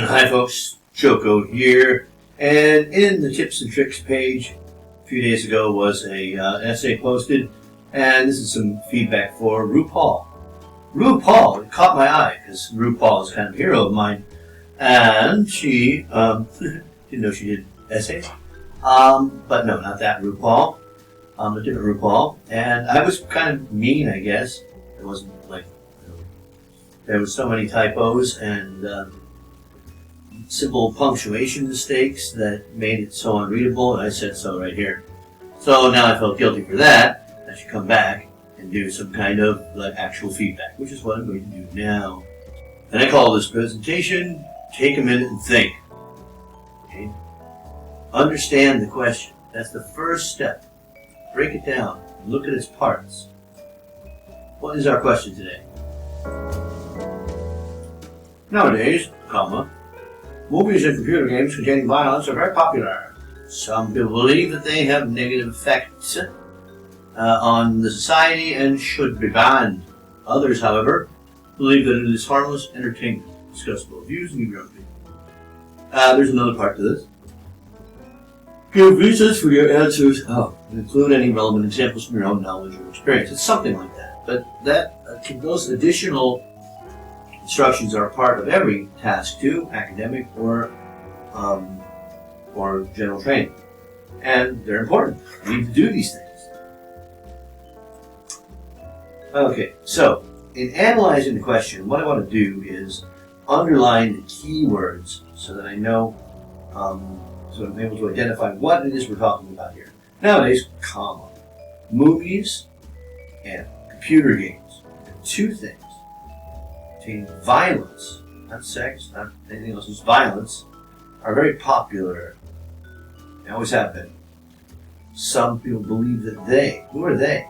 Hi folks, Choco here, and in the tips and tricks page a few days ago was a essay posted, and this is some feedback for Rupal. Rupal, it caught my eye because Rupal is kind of a hero of mine, and she didn't know she did essays, but no, not that Rupal, a different Rupal, and I was kind of mean, I guess. It wasn't like, there was so many typos and simple punctuation mistakes that made it so unreadable, and I said so right here. So now I felt guilty for that. I should come back and do some kind of actual feedback, which is what I'm going to do now. And I call this presentation, Take a Minute and Think. Okay? Understand the question. That's the first step. Break it down. Look at its parts. What is our question today? Nowadays, movies and computer games containing violence are very popular. Some people believe that they have negative effects on the society and should be banned. Others, however, believe that it is harmless entertainment. Discuss both views and give your own opinion. There's another part to this. Give reasons for your answers. Include any relevant examples from your own knowledge or experience. It's something like that. But those additional instructions are a part of every task too, academic or general training. And they're important. We need to do these things. Okay, so in analyzing the question, what I want to do is underline the key words so that I know, so I'm able to identify what it is we're talking about here. Nowadays, movies and computer games. Two things. Violence, not sex, not anything else, just violence, are very popular. They always have been. Some people believe that who are they,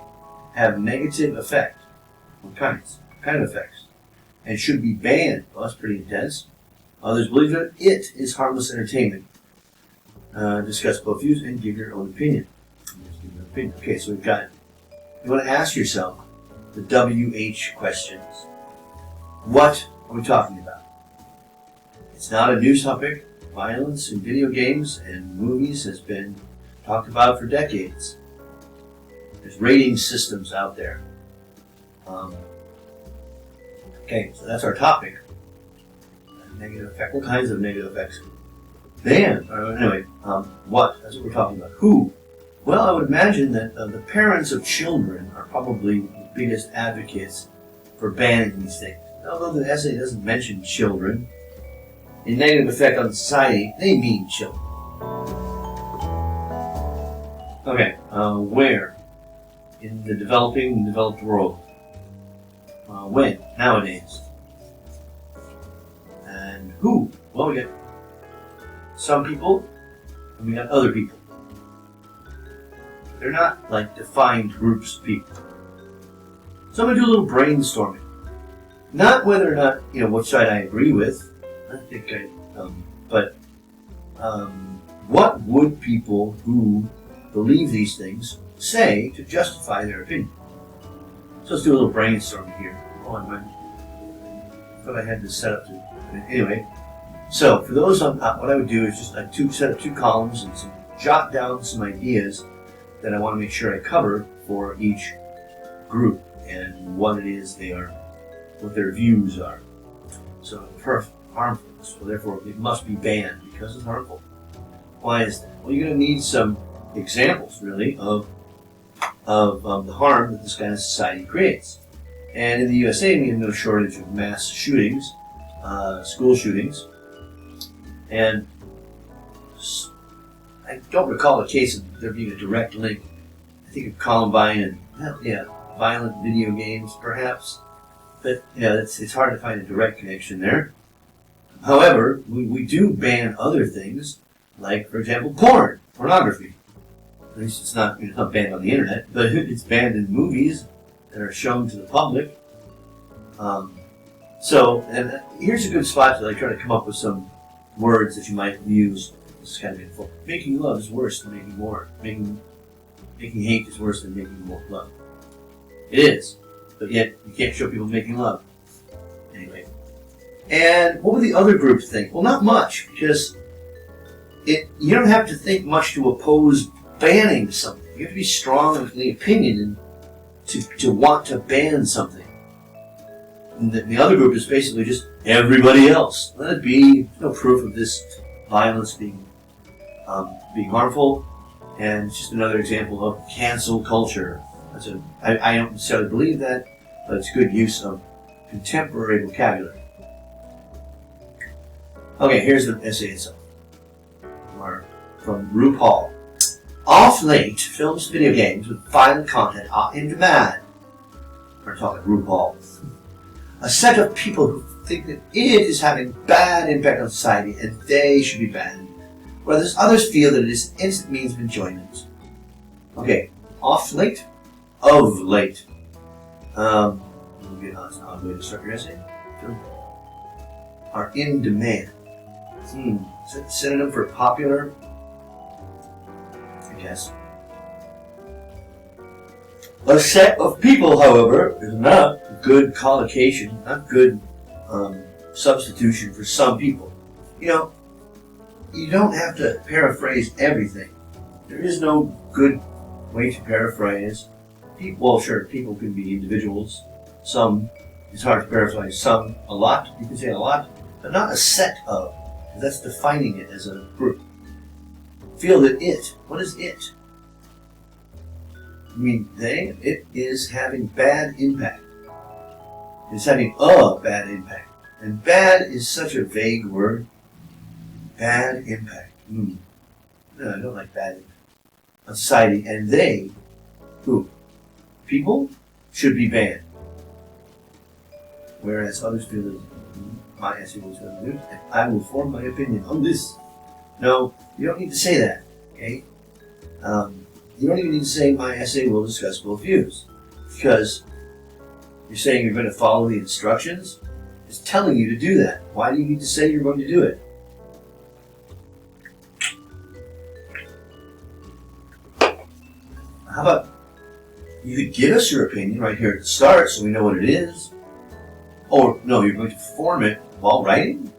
have negative effect. What kind of effects? And should be banned. Well, that's pretty intense. Others believe that it is harmless entertainment. Discuss both views and give your own opinion. Okay, so we've got it. You want to ask yourself the WH questions. What are we talking about? It's not a new topic. Violence in video games and movies has been talked about for decades. There's rating systems out there. Okay, so that's our topic. Negative effect. What kinds of negative effects? What? That's what we're talking about. Who? Well, I would imagine that the parents of children are probably the biggest advocates for banning these things. Although the essay doesn't mention children, in negative effect on society, they mean children. Okay, where? In the developed world. When? Nowadays. And who? Well, we got some people, and we got other people. They're not like defined groups of people. So I'm going to do a little brainstorming. Not whether or not, which side I agree with. What would people who believe these things say to justify their opinion? So let's do a little brainstorming here. I thought I had this set up to. Anyway, so for those what I would do is just set up two columns and jot down some ideas that I want to make sure I cover for each group and what it is they are. What their views are. So, harmful. So therefore, it must be banned because it's harmful. Why is that? Well, you're going to need some examples, really, of the harm that this kind of society creates. And in the USA, we have no shortage of mass shootings, school shootings, and I don't recall a case of there being a direct link. I think of Columbine and violent video games, perhaps. But it's hard to find a direct connection there. However, we do ban other things, like, for example, pornography. At least it's not banned on the internet, but it's banned in movies that are shown to the public. And here's a good spot to try to come up with some words that you might use. This is kind of info. Making love is worse than making war. Making hate is worse than making more love. It is. But yet, you can't show people making love. Anyway, And what would the other group think? Well, not much, because you don't have to think much to oppose banning something. You have to be strong in the opinion and to want to ban something. And the other group is basically just everybody else. Let it be. No proof of this violence being harmful, and it's just another example of cancel culture. I don't necessarily believe that, but it's good use of contemporary vocabulary. Okay, here's the essay itself. From Rupal. Off late, films, video games with violent content are in demand. We're talking Rupal. A set of people who think that it is having bad impact on society and they should be banned, whereas others feel that it is an instant means of enjoyment. Okay, off late, of late. That's not a way to start your essay. Are in demand. Is that a synonym for popular? I guess. A set of people, however, is not a good collocation, not good substitution for some people. You know, you don't have to paraphrase everything. There is no good way to paraphrase. Well, sure, people can be individuals. Some, it's hard to paraphrase. Some, a lot. You can say a lot, but not a set of. That's defining it as a group. Feel that it. What is it? I mean, it is having bad impact. It's having a bad impact. And bad is such a vague word. Bad impact. No, I don't like bad impact. On society. And they, who? People, should be banned. Whereas others feel that my essay was going to do, and I will form my opinion on this. No, you don't need to say that, okay? You don't even need to say my essay will discuss both views, because you're saying you're going to follow the instructions. It's telling you to do that. Why do you need to say you're going to do it? How about you could give us your opinion right here at the start so we know what it is? Or, no, you're going to form it while writing?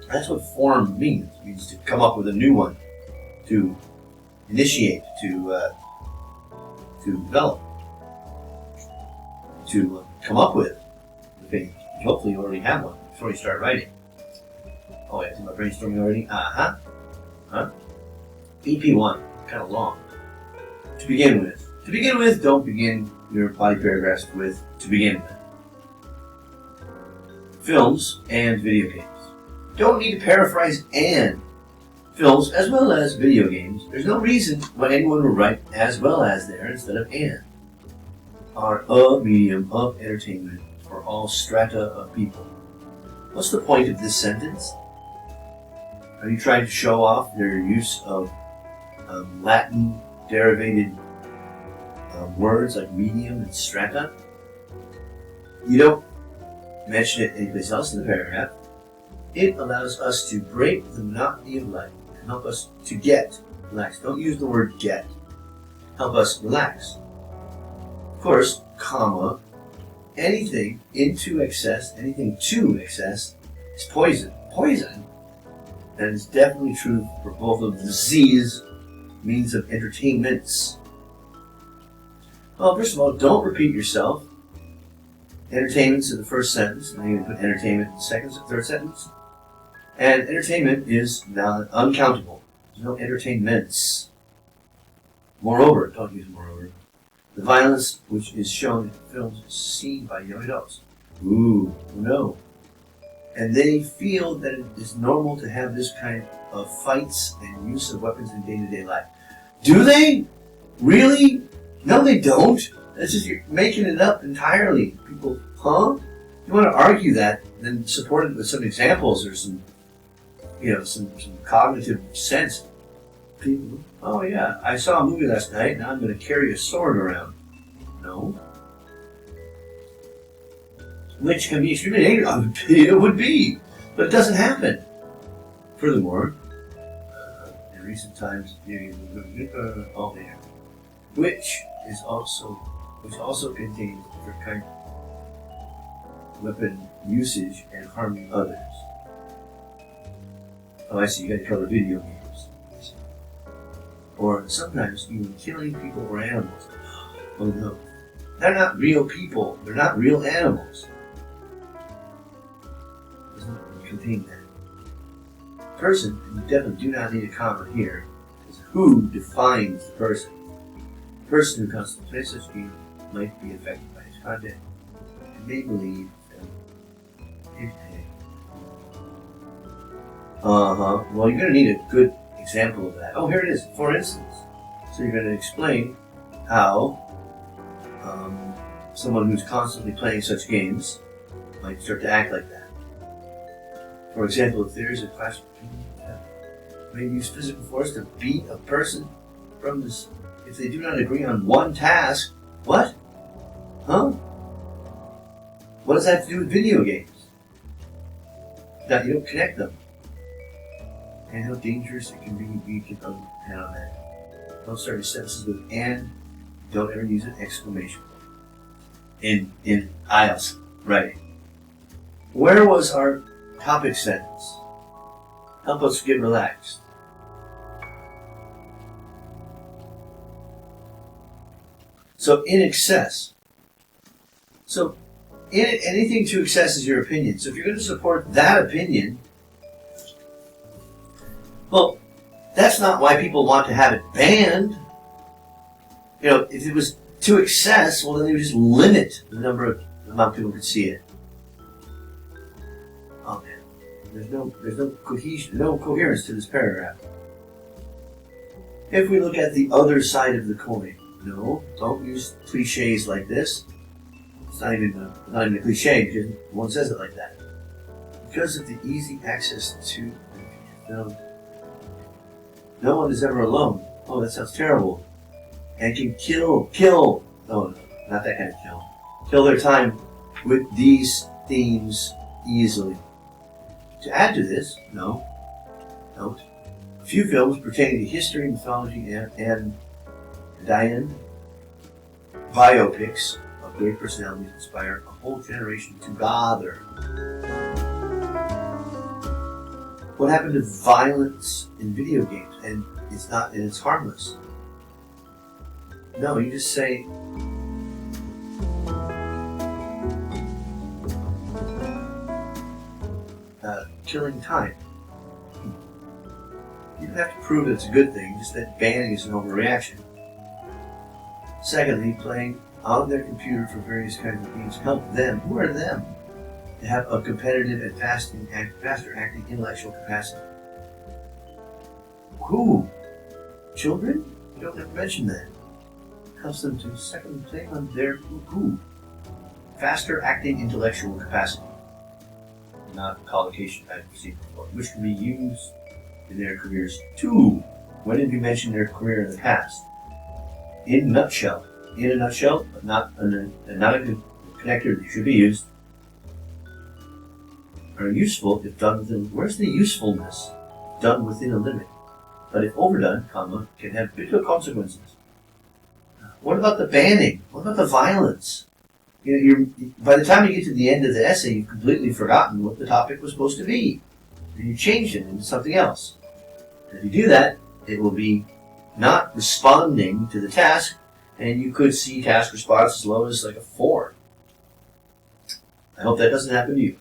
That's what form means. It means to come up with a new one, to initiate, to develop, to come up with an opinion. Hopefully you already have one before you start writing. Oh, yeah, am I brainstorming already? Huh? EP1, kind of long. To begin with, don't begin your body paragraphs with to begin with. Films and video games. Don't need to paraphrase and. Films as well as video games. There's no reason why anyone would write as well as there instead of and. Are a medium of entertainment for all strata of people. What's the point of this sentence? Are you trying to show off their use of Latin derivated words like medium and strata? You don't mention it anyplace else in the paragraph. It allows us to break the monotony of life and help us to get relaxed. Don't use the word get. Help us relax. Of course, comma, anything into excess, anything to excess is poison. Poison, and it's definitely true for both of the Z's, means of entertainments. Well, first of all, don't repeat yourself. Entertainment's in the first sentence, and then you can put entertainment in the second, third sentence. And entertainment is now uncountable. There's no entertainments. Moreover, don't use moreover. The violence which is shown in films is seen by young adults. Ooh, no. And they feel that it is normal to have this kind of fights and use of weapons in day-to-day life. Do they? Really? No, they don't. That's just, you're making it up entirely. People, huh? You want to argue that, then support it with some examples or some cognitive sense. People, oh yeah, I saw a movie last night, now I'm going to carry a sword around. No. Which can be extremely dangerous. It would be, but it doesn't happen. Furthermore, in recent times, which also contains different kind. weapon usage and harming others. Oh, I see, you gotta cover video games. Or sometimes even killing people or animals. Oh no. They're not real people. They're not real animals. It doesn't contain that. Person, and you definitely do not need a comma here, is who defines the person. The person who contemplates such game might be affected by its content and may believe that it. Well, you're going to need a good example of that. Oh, here it is. For instance, so you're going to explain how someone who's constantly playing such games might start to act like that. For example, if there is a class may use physical force to beat a person from this if they do not agree on one task. What? Huh? What does that have to do with video games? That you don't connect them. And how dangerous it can be, you can understand on that. Don't start your sentences with and. Don't ever use an exclamation point in IELTS writing. Where was our topic sentence? Help us get relaxed. So in excess. So anything to excess is your opinion. So if you're going to support that opinion, well, that's not why people want to have it banned. You know, if it was to excess, well, then they would just limit the amount of people could see it. Oh man, there's no cohesion, no coherence to this paragraph. If we look at the other side of the coin, no, don't use cliches like this. It's not even a cliche because no one says it like that. Because of the easy access to no one is ever alone. Oh, that sounds terrible. And can kill. Oh, no, not that kind of kill. Kill their time with these themes easily. To add to this, note, a few films pertaining to history, mythology, and biopics of great personalities inspire a whole generation to bother. What happened to violence in video games? And it's harmless. No, you just say killing time. You don't have to prove that it's a good thing, just that banning is an overreaction. Secondly, playing on their computer for various kinds of games help them, who are them, to have a competitive and faster acting intellectual capacity. Who? Children? You don't ever mention that. Helps them to secondly play on their who? Faster acting intellectual capacity. Not collocation type of sequence, which can be used in their careers too. When did you mention their career in the past? In a nutshell, but not a connector that should be used. Are useful if done within. Where's the usefulness? Done within a limit, but if overdone, can have bigger consequences. What about the banning? What about the violence? By the time you get to the end of the essay, you've completely forgotten what the topic was supposed to be. And you changed it into something else. And if you do that, it will be not responding to the task, and you could see task response as low as like a 4. I hope that doesn't happen to you.